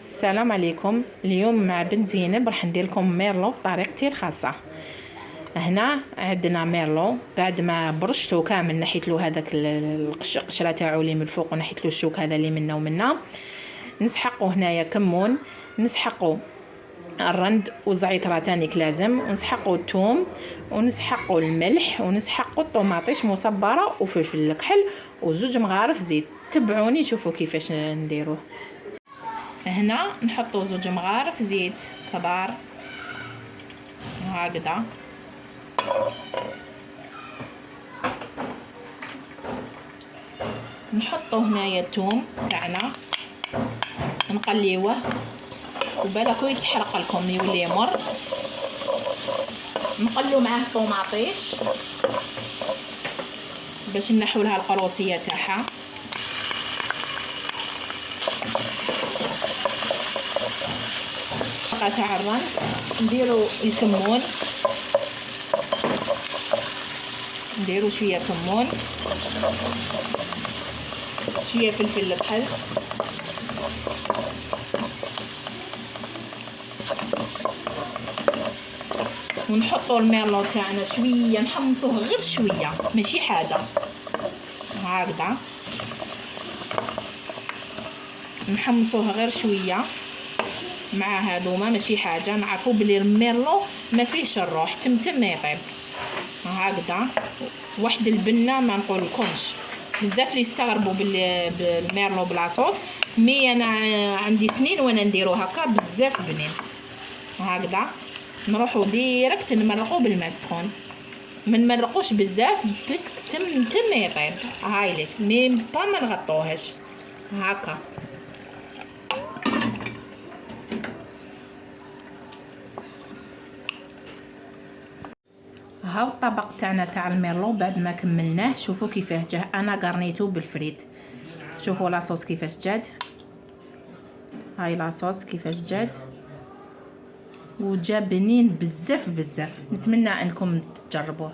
السلام عليكم. اليوم مع بنت زينب راح ندير لكم ميرلو بطريقتي الخاصه. هنا عندنا ميرلو بعد ما برشته كامل، نحيت له هذاك القشره تاعو اللي من الفوق ونحيت له الشوك هذا اللي منه ومنه. نسحقوا هنايا كمون، نسحقوا الرند وزعتره تانيك لازم، ونسحقوا الثوم ونسحقوا الملح ونسحقوا الطوماطيش مصبره وفلفل الكحل وزوج مغارف زيت. تبعوني شوفوا كيفاش نديروه. هنا نحطوا زوج مغارف زيت كبار هكذا، نحطوا هنايا الثوم تاعنا نقليوه وبالكو يتحرق لكم يولي يمر. نقلو معاه الطوماطيش باش نحو لها القروصيه تاعها. تاع الرن نديرو الكمون، نديرو شويه كمون، شويه فلفل الكحل، ونحطو الميرلو تاعنا شويه، نحمصوه غير شويه ماشي حاجه هكذا، نحمصوه غير شويه مع هذوما ماشي حاجه. نعرفوا بلي الميرلو ما فيهش الروح، تمتم ما يطيب هكذا. واحد البنه ما نقولكمش، بزاف اللي يستغربوا بالميرلو بلاصوص، مي انا عندي سنين وانا نديرو هكا بزاف بنين هكذا. نروحوا ديريكت نمرقوا بالماء السخون، ما نمرقوش بزاف باسكو تم ما يطيب. هايليك مي با ما نغطوهاش هكا. هاو الطبق تاعنا تاع الميرلو بعد ما كملناه. شوفوا كيفاه جاه، انا قرنيتو بالفريت. شوفوا لاصوص كيفاش جاد، هاي لاصوص كيفاش جاد وجا بنين بزاف بزاف. نتمنى انكم تجربوه.